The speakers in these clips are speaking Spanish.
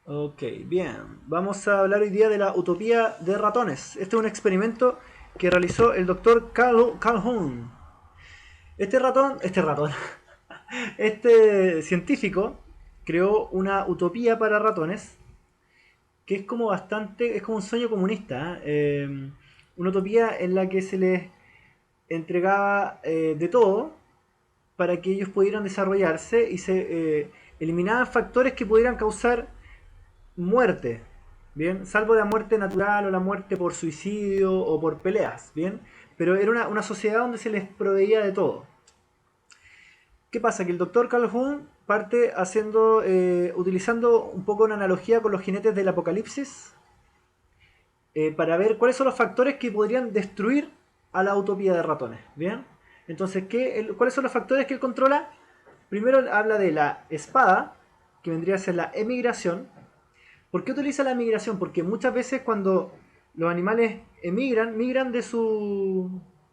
Ok, bien. Vamos a hablar hoy día de la utopía de ratones. Este es un experimento que realizó el doctor Calhoun. Este ratón, este científico creó una utopía para ratones que es como bastante, es como un sueño comunista. Una utopía en la que se les entregaba de todo para que ellos pudieran desarrollarse y se eliminaban factores que pudieran causar muerte, ¿bien? Salvo la muerte natural o la muerte por suicidio o por peleas, ¿bien? Pero era una sociedad donde se les proveía de todo. ¿Qué pasa? Que el doctor Calhoun parte haciendo, utilizando un poco una analogía con los jinetes del apocalipsis para ver cuáles son los factores que podrían destruir a la utopía de ratones, ¿bien? Entonces, ¿cuáles son los factores que él controla? Primero habla de la espada, que vendría a ser la emigración. ¿Por qué utiliza la emigración? Porque muchas veces cuando los animales emigran, migran de sus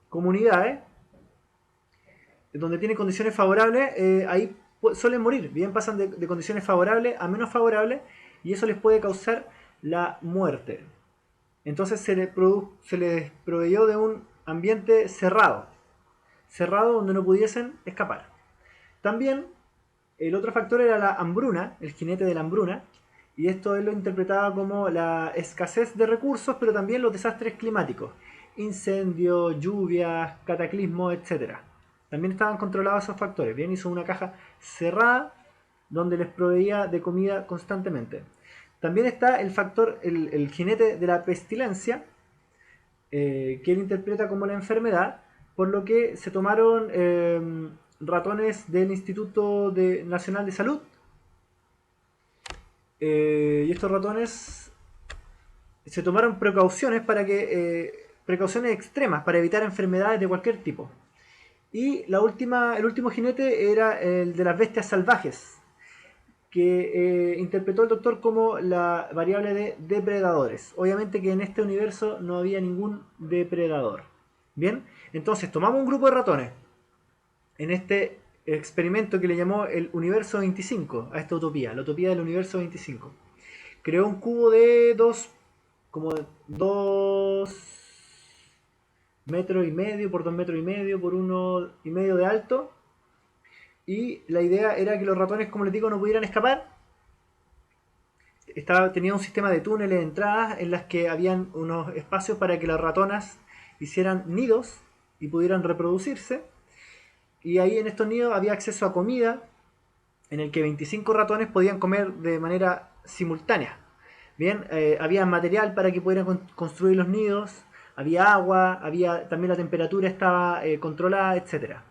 comunidades, donde tienen condiciones favorables, ahí suelen morir. Bien, pasan de condiciones favorables a menos favorables y eso les puede causar la muerte. Entonces se les proveyó de un ambiente cerrado, cerrado donde no pudiesen escapar. También el otro factor era la hambruna, el jinete de la hambruna, y esto él lo interpretaba como la escasez de recursos, pero también los desastres climáticos, incendios, lluvias, cataclismos, etcétera. También estaban controlados esos factores. Bien, hizo una caja cerrada donde les proveía de comida constantemente. También está el factor, el jinete de la pestilencia, que él interpreta como la enfermedad, por lo que se tomaron ratones del Nacional de Salud, y estos ratones se tomaron precauciones precauciones extremas para evitar enfermedades de cualquier tipo. Y el último jinete era el de las bestias salvajes, que interpretó el doctor como la variable de depredadores. Obviamente que en este universo no había ningún depredador. Bien, entonces tomamos un grupo de ratones en este experimento que le llamó el universo 25 a esta utopía, la utopía del universo 25. Creó un cubo de como 2,5 metros por 2,5 metros por 1,5 de alto. Y la idea era que los ratones, como les digo, no pudieran escapar. Tenía un sistema de túneles de entradas en las que habían unos espacios para que las ratonas hicieran nidos y pudieran reproducirse. Y ahí en estos nidos había acceso a comida, en el que 25 ratones podían comer de manera simultánea. Bien, había material para que pudieran construir los nidos, había agua, también la temperatura estaba controlada, etcétera.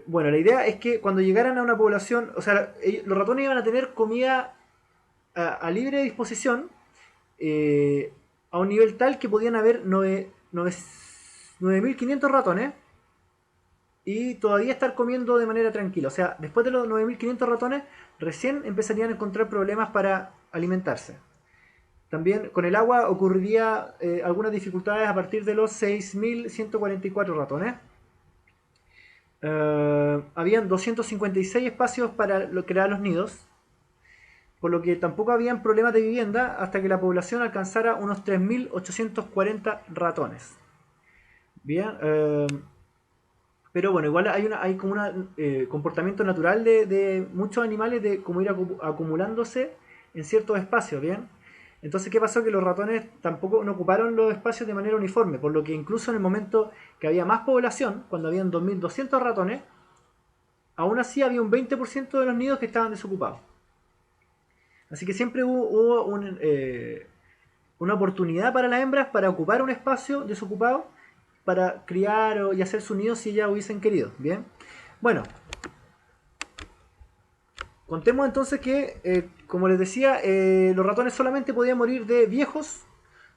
Bueno, la idea es que cuando llegaran a una población, o sea, los ratones iban a tener comida a libre disposición, eh, a un nivel tal que podían haber 9.500 ratones y todavía estar comiendo de manera tranquila. O sea, después de los 9.500 ratones, recién empezarían a encontrar problemas para alimentarse. También con el agua ocurriría algunas dificultades a partir de los 6.144 ratones. Habían 256 espacios para crear los nidos, por lo que tampoco habían problemas de vivienda hasta que la población alcanzara unos 3.840 ratones. Bien, pero bueno, igual hay como un comportamiento natural de muchos animales de como ir acumulándose en ciertos espacios, ¿bien? Entonces, ¿qué pasó? Que los ratones tampoco no ocuparon los espacios de manera uniforme, por lo que incluso en el momento que había más población, cuando habían 2.200 ratones, aún así había un 20% de los nidos que estaban desocupados. Así que siempre hubo una oportunidad para las hembras para ocupar un espacio desocupado para criar y hacer su nido si ellas hubiesen querido. Bien. Bueno, contemos entonces que, como les decía, los ratones solamente podían morir de viejos,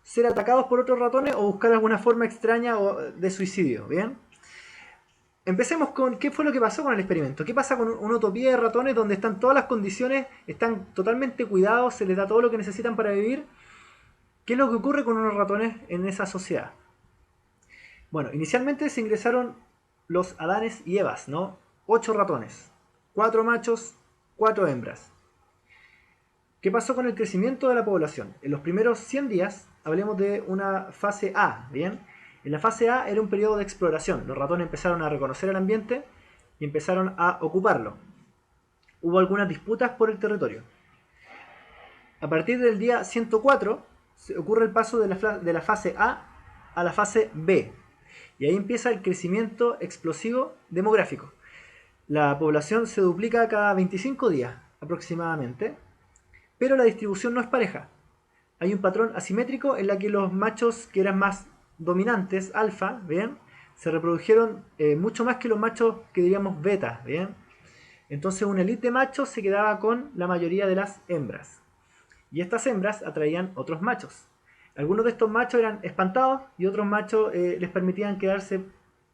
ser atacados por otros ratones o buscar alguna forma extraña de suicidio. Bien. Empecemos con qué fue lo que pasó con el experimento. ¿Qué pasa con una utopía de ratones donde están todas las condiciones, están totalmente cuidados, se les da todo lo que necesitan para vivir? ¿Qué es lo que ocurre con unos ratones en esa sociedad? Bueno, inicialmente se ingresaron los Adanes y Evas, ¿no? 8 ratones, 4 machos, 4 hembras. ¿Qué pasó con el crecimiento de la población? En los primeros 100 días, hablemos de una fase A, ¿bien? En la fase A era un periodo de exploración. Los ratones empezaron a reconocer el ambiente y empezaron a ocuparlo. Hubo algunas disputas por el territorio. A partir del día 104 se ocurre el paso de la fase A la fase B. Y ahí empieza el crecimiento explosivo demográfico. La población se duplica cada 25 días aproximadamente, pero la distribución no es pareja. Hay un patrón asimétrico en la que los machos que eran más dominantes, alfa, ¿bien? Se reprodujeron mucho más que los machos que diríamos beta, ¿bien? Entonces una élite de machos se quedaba con la mayoría de las hembras. Y estas hembras atraían otros machos. Algunos de estos machos eran espantados y otros machos les permitían quedarse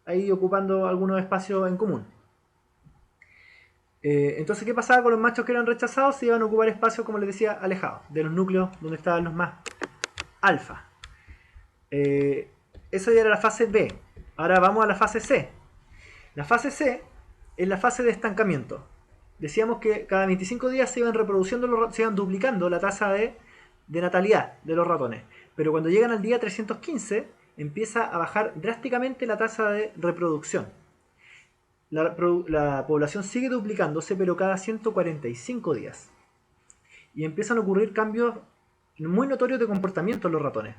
ahí ocupando algunos espacios en común. Entonces, ¿qué pasaba con los machos que eran rechazados? Se iban a ocupar espacios, como les decía, alejados de los núcleos donde estaban los más alfa. Eso ya era la fase B. Ahora vamos a la fase C. La fase C es la fase de estancamiento. Decíamos que cada 25 días se iban reproduciendo, se iban duplicando la tasa de natalidad de los ratones. Pero cuando llegan al día 315, empieza a bajar drásticamente la tasa de reproducción. La población sigue duplicándose, pero cada 145 días. Y empiezan a ocurrir cambios muy notorios de comportamiento en los ratones.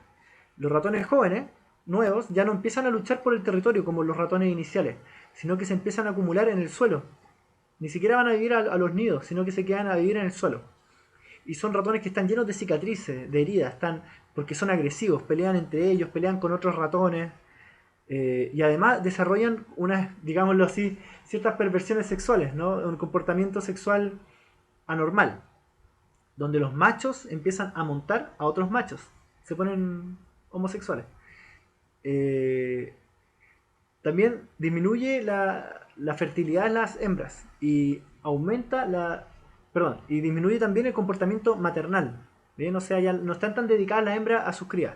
Los ratones jóvenes, nuevos, ya no empiezan a luchar por el territorio como los ratones iniciales, sino que se empiezan a acumular en el suelo. Ni siquiera van a vivir a los nidos, sino que se quedan a vivir en el suelo. Y son ratones que están llenos de cicatrices, de heridas, porque son agresivos, pelean entre ellos, pelean con otros ratones. Y además desarrollan unas, digámoslo así, ciertas perversiones sexuales, ¿no? Un comportamiento sexual anormal, donde los machos empiezan a montar a otros machos, se ponen homosexuales. También disminuye la fertilidad en las hembras y y disminuye también el comportamiento maternal, ¿bien? O sea, ya no están tan dedicadas las hembras a sus crías.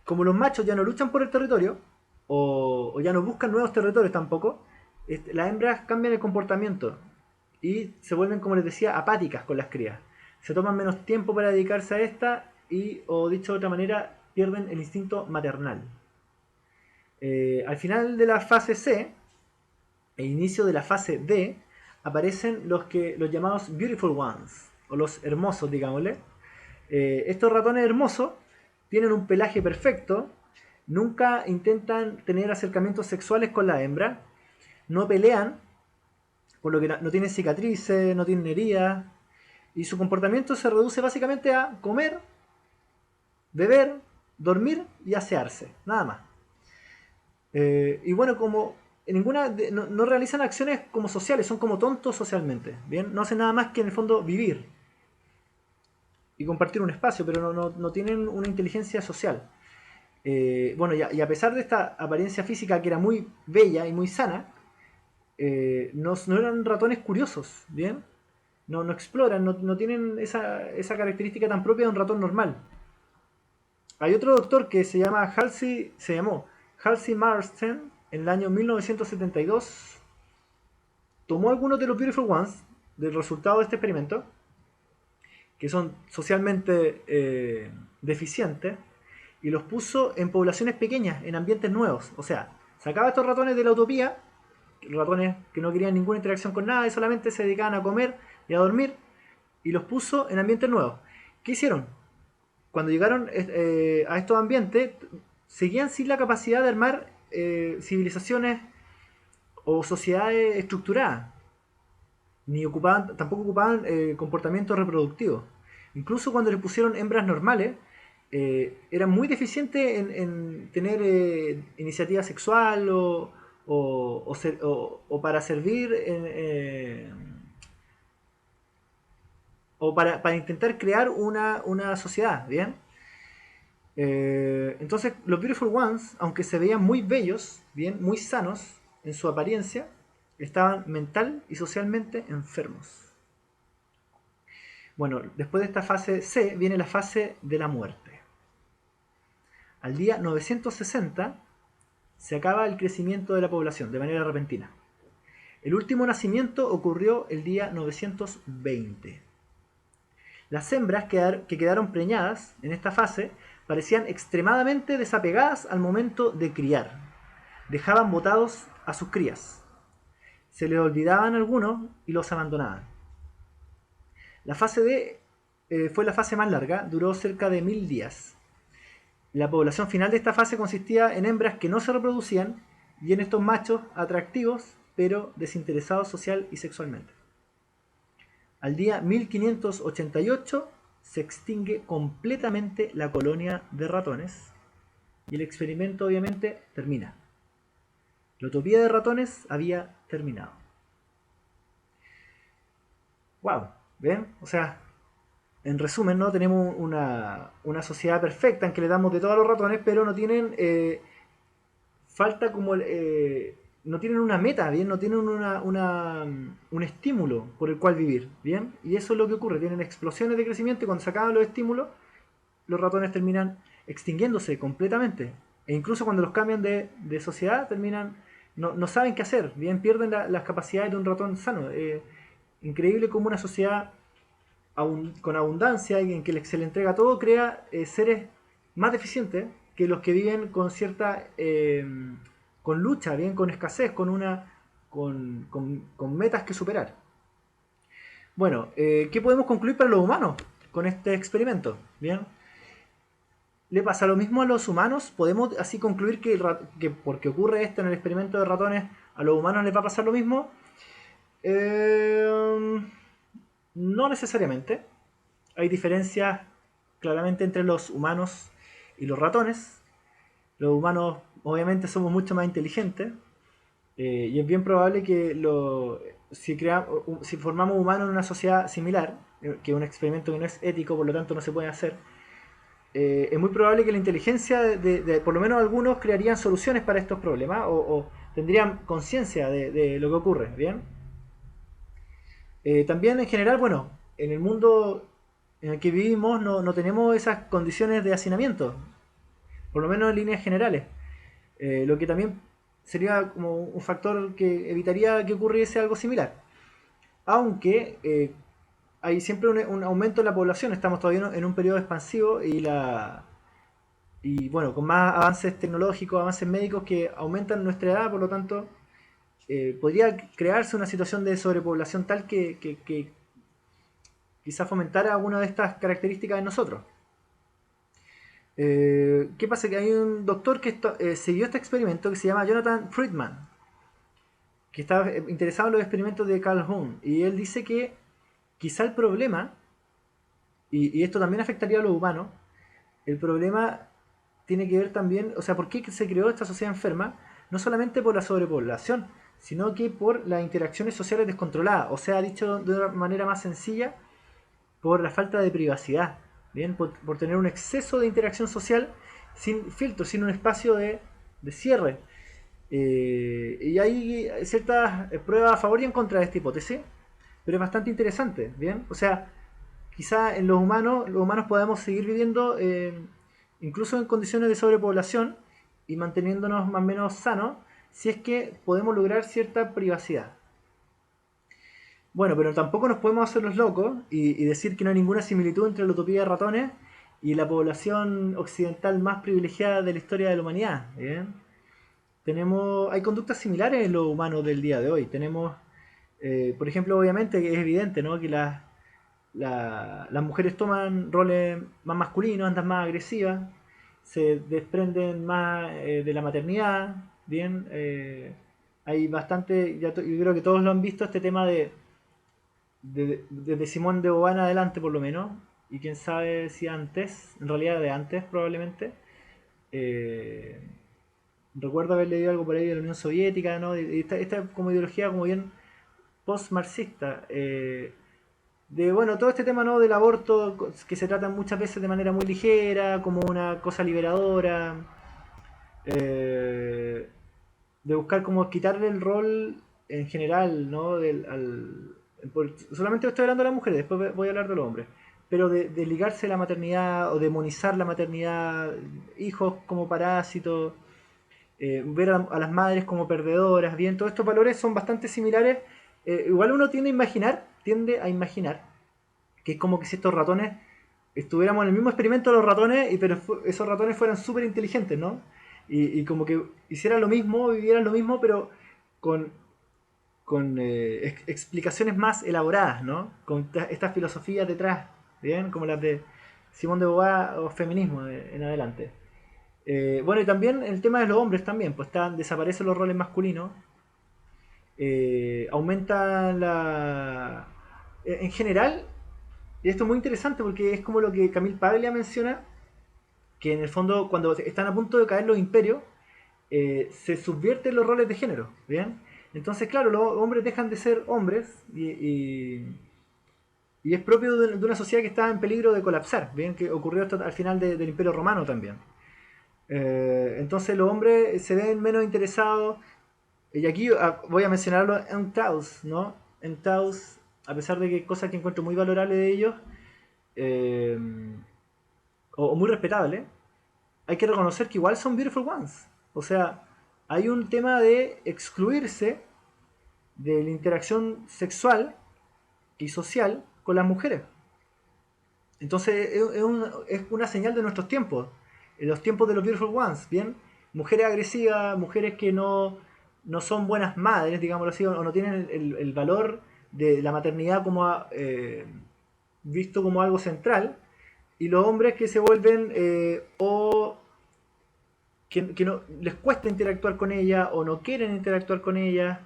Como los machos ya no luchan por el territorio, o ya no buscan nuevos territorios tampoco, las hembras cambian el comportamiento y se vuelven, como les decía, apáticas con las crías. Se toman menos tiempo para dedicarse a esta y, o dicho de otra manera, pierden el instinto maternal. Al final de la fase C e inicio de la fase D aparecen los llamados Beautiful Ones, o los hermosos, digámosle. Estos ratones hermosos tienen un pelaje perfecto, nunca intentan tener acercamientos sexuales con la hembra, no pelean, por lo que no tienen cicatrices, no tienen heridas, y su comportamiento se reduce básicamente a comer, beber, dormir y asearse, nada más. Y bueno, como en no realizan acciones como sociales, son como tontos socialmente, ¿bien? No hacen nada más que en el fondo vivir y compartir un espacio, pero no tienen una inteligencia social. Bueno, y a pesar de esta apariencia física que era muy bella y muy sana, no eran ratones curiosos, ¿bien? No exploran, no tienen esa característica tan propia de un ratón normal. Hay otro doctor que se llamó Halsey Marston, en el año 1972, tomó algunos de los Beautiful Ones del resultado de este experimento, que son socialmente deficientes, y los puso en poblaciones pequeñas, en ambientes nuevos. O sea, sacaba a estos ratones de la utopía, ratones que no querían ninguna interacción con nada y solamente se dedicaban a comer y a dormir, y los puso en ambientes nuevos. ¿Qué hicieron? Cuando llegaron a estos ambientes, seguían sin la capacidad de armar civilizaciones o sociedades estructuradas, tampoco ocupaban comportamientos reproductivos. Incluso cuando les pusieron hembras normales, eran muy deficientes en tener iniciativa sexual o para servir o para intentar crear una sociedad, ¿bien? Entonces los Beautiful Ones, aunque se veían muy bellos, bien, muy sanos en su apariencia, estaban mental y socialmente enfermos. Bueno, después de esta fase C viene la fase de la muerte. Al día 960 se acaba el crecimiento de la población de manera repentina. El último nacimiento ocurrió el día 920. Las hembras que quedaron preñadas en esta fase parecían extremadamente desapegadas al momento de criar. Dejaban botados a sus crías. Se les olvidaban algunos y los abandonaban. La fase D fue la fase más larga, duró cerca de 1000 días. La población final de esta fase consistía en hembras que no se reproducían y en estos machos atractivos, pero desinteresados social y sexualmente. Al día 1588 se extingue completamente la colonia de ratones y el experimento obviamente termina. La utopía de ratones había terminado. ¡Wow! ¿Ven? O sea, en resumen, ¿no? Tenemos una sociedad perfecta en que le damos de todo a los ratones, pero no tienen falta como no tienen una meta, bien, no tienen un estímulo por el cual vivir, bien, y eso es lo que ocurre, tienen explosiones de crecimiento y cuando se acaban los estímulos, los ratones terminan extinguiéndose completamente, e incluso cuando los cambian de sociedad, terminan, no saben qué hacer, bien, pierden las capacidades de un ratón sano. Increíble como una sociedad con abundancia y en que se le entrega todo, crea seres más deficientes que los que viven con cierta con lucha, bien, con escasez, con metas que superar. Bueno, ¿qué podemos concluir para los humanos con este experimento? Bien, ¿le pasa lo mismo a los humanos? ¿Podemos así concluir que porque ocurre esto en el experimento de ratones, a los humanos les va a pasar lo mismo? No necesariamente. Hay diferencias claramente entre los humanos y los ratones. Los humanos obviamente somos mucho más inteligentes y es bien probable que si formamos humanos en una sociedad similar, que es un experimento que no es ético, por lo tanto no se puede hacer, es muy probable que la inteligencia por lo menos algunos crearían soluciones para estos problemas o tendrían conciencia de lo que ocurre, ¿bien? También en general, bueno, en el mundo en el que vivimos no tenemos esas condiciones de hacinamiento, por lo menos en líneas generales. Lo que también sería como un factor que evitaría que ocurriese algo similar. Aunque hay siempre un aumento en la población, estamos todavía en un periodo expansivo y bueno, con más avances tecnológicos, avances médicos que aumentan nuestra edad, por lo tanto, podría crearse una situación de sobrepoblación tal que quizá fomentara alguna de estas características en nosotros. ¿Qué pasa? Que hay un doctor que siguió este experimento que se llama Jonathan Friedman, que está interesado en los experimentos de Carl Jung, y él dice que quizá el problema, y esto también afectaría a los humanos, el problema tiene que ver también, o sea, ¿por qué se creó esta sociedad enferma? No solamente por la sobrepoblación, sino que por las interacciones sociales descontroladas, o sea, dicho de una manera más sencilla, por la falta de privacidad, ¿bien? Por tener un exceso de interacción social sin filtro, sin un espacio de cierre. Y hay ciertas pruebas a favor y en contra de esta hipótesis, pero es bastante interesante, ¿bien? O sea, quizá en los humanos podamos seguir viviendo incluso en condiciones de sobrepoblación y manteniéndonos más o menos sanos si es que podemos lograr cierta privacidad. Bueno, pero tampoco nos podemos hacer los locos y decir que no hay ninguna similitud entre la utopía de ratones y la población occidental más privilegiada de la historia de la humanidad. ¿Bien? Hay conductas similares en los humanos del día de hoy. Tenemos, por ejemplo, obviamente que es evidente, ¿no? Que las mujeres toman roles más masculinos, andan más agresivas, se desprenden más de la maternidad. Bien, hay bastante, yo creo que todos lo han visto, este tema desde Simón de Beauvoir en adelante por lo menos, y quién sabe si antes, en realidad de antes probablemente. Eh, Recuerdo haber leído algo por ahí de la Unión Soviética, ¿no? Esta como ideología como bien post-marxista, de bueno, todo este tema, ¿no? Del aborto que se trata muchas veces de manera muy ligera, como una cosa liberadora, eh, de buscar como quitarle el rol en general, ¿no? Solamente estoy hablando de las mujeres, después voy a hablar de los hombres, pero de ligarse la maternidad o demonizar la maternidad, hijos como parásitos, ver a las madres como perdedoras, bien, todos estos valores son bastante similares. Igual uno tiende a imaginar que es como que si estos ratones estuviéramos en el mismo experimento de los ratones, pero esos ratones fueran súper inteligentes, ¿no? Y como que hicieran lo mismo, vivieran lo mismo, pero con, con explicaciones más elaboradas, ¿no? Con estas filosofías detrás, ¿bien? Como las de Simón de Beauvoir o feminismo en adelante. Bueno, y también el tema de los hombres también, pues desaparecen los roles masculinos, aumenta la... En general, y esto es muy interesante porque es como lo que Camille Paglia menciona, que en el fondo cuando están a punto de caer los imperios, se subvierten los roles de género, ¿bien? Entonces, claro, los hombres dejan de ser hombres y es propio de una sociedad que está en peligro de colapsar, ¿bien? Que ocurrió esto al final del Imperio Romano también. Entonces los hombres se ven menos interesados, y aquí voy a mencionarlo en Taos, ¿no? En Taos, a pesar de que hay cosas que encuentro muy valorables de ellos, eh, o muy respetables, hay que reconocer que igual son beautiful ones. O sea, hay un tema de excluirse de la interacción sexual y social con las mujeres. Entonces es una señal de nuestros tiempos, en los tiempos de los beautiful ones, ¿bien? Mujeres agresivas, mujeres que no son buenas madres, digámoslo así, o no tienen el valor de la maternidad como visto como algo central, y los hombres que se vuelven o que no, les cuesta interactuar con ella o no quieren interactuar con ella,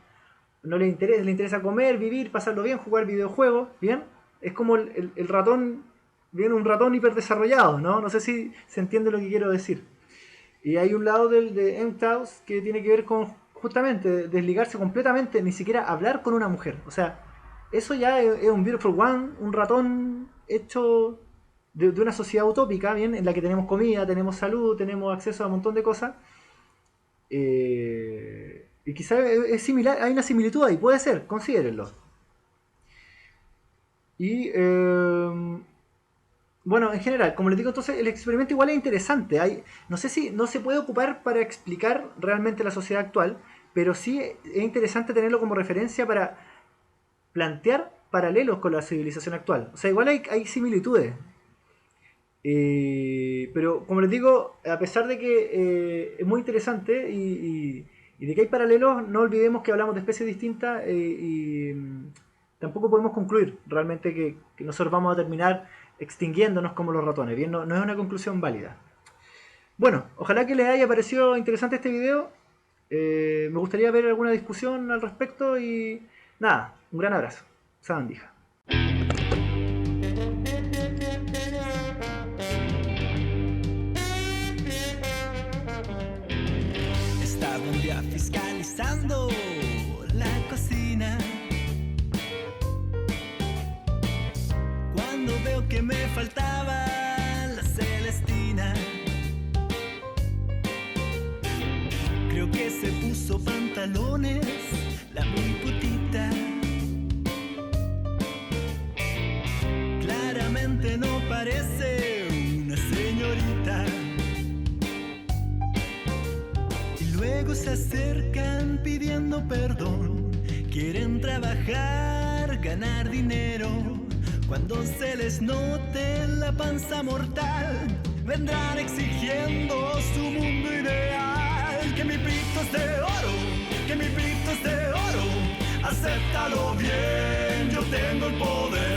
no les interesa comer, vivir, pasarlo bien, jugar videojuegos, ¿bien? Es como el ratón, bien, un ratón hiperdesarrollado, ¿no? No sé si se entiende lo que quiero decir. Y hay un lado de MTAUS que tiene que ver con justamente desligarse completamente, ni siquiera hablar con una mujer. O sea, eso ya es un Beautiful One, un ratón hecho de una sociedad utópica, ¿bien? En la que tenemos comida, tenemos salud, tenemos acceso a un montón de cosas. Y quizás es similar, hay una similitud ahí, puede ser, considérenlo. Y bueno, en general, como les digo, entonces el experimento igual es interesante. No sé si no se puede ocupar para explicar realmente la sociedad actual, pero sí es interesante tenerlo como referencia para plantear paralelos con la civilización actual. O sea, igual hay similitudes. Pero como les digo, a pesar de que es muy interesante y de que hay paralelos, no olvidemos que hablamos de especies distintas tampoco podemos concluir realmente que nosotros vamos a terminar extinguiéndonos como los ratones. Bien, no es una conclusión válida. Bueno, ojalá que les haya parecido interesante este video. Me gustaría ver alguna discusión al respecto y nada, un gran abrazo. Sabandija. Estaba un día fiscalizando la cocina cuando veo que me faltaba la Celestina. Creo que se puso pantalones la muy putita. Claramente no parece una señorita. Luego se acercan pidiendo perdón, quieren trabajar, ganar dinero. Cuando se les note la panza mortal, vendrán exigiendo su mundo ideal. Que mi pito es de oro, que mi pito es de oro, acéptalo bien, yo tengo el poder.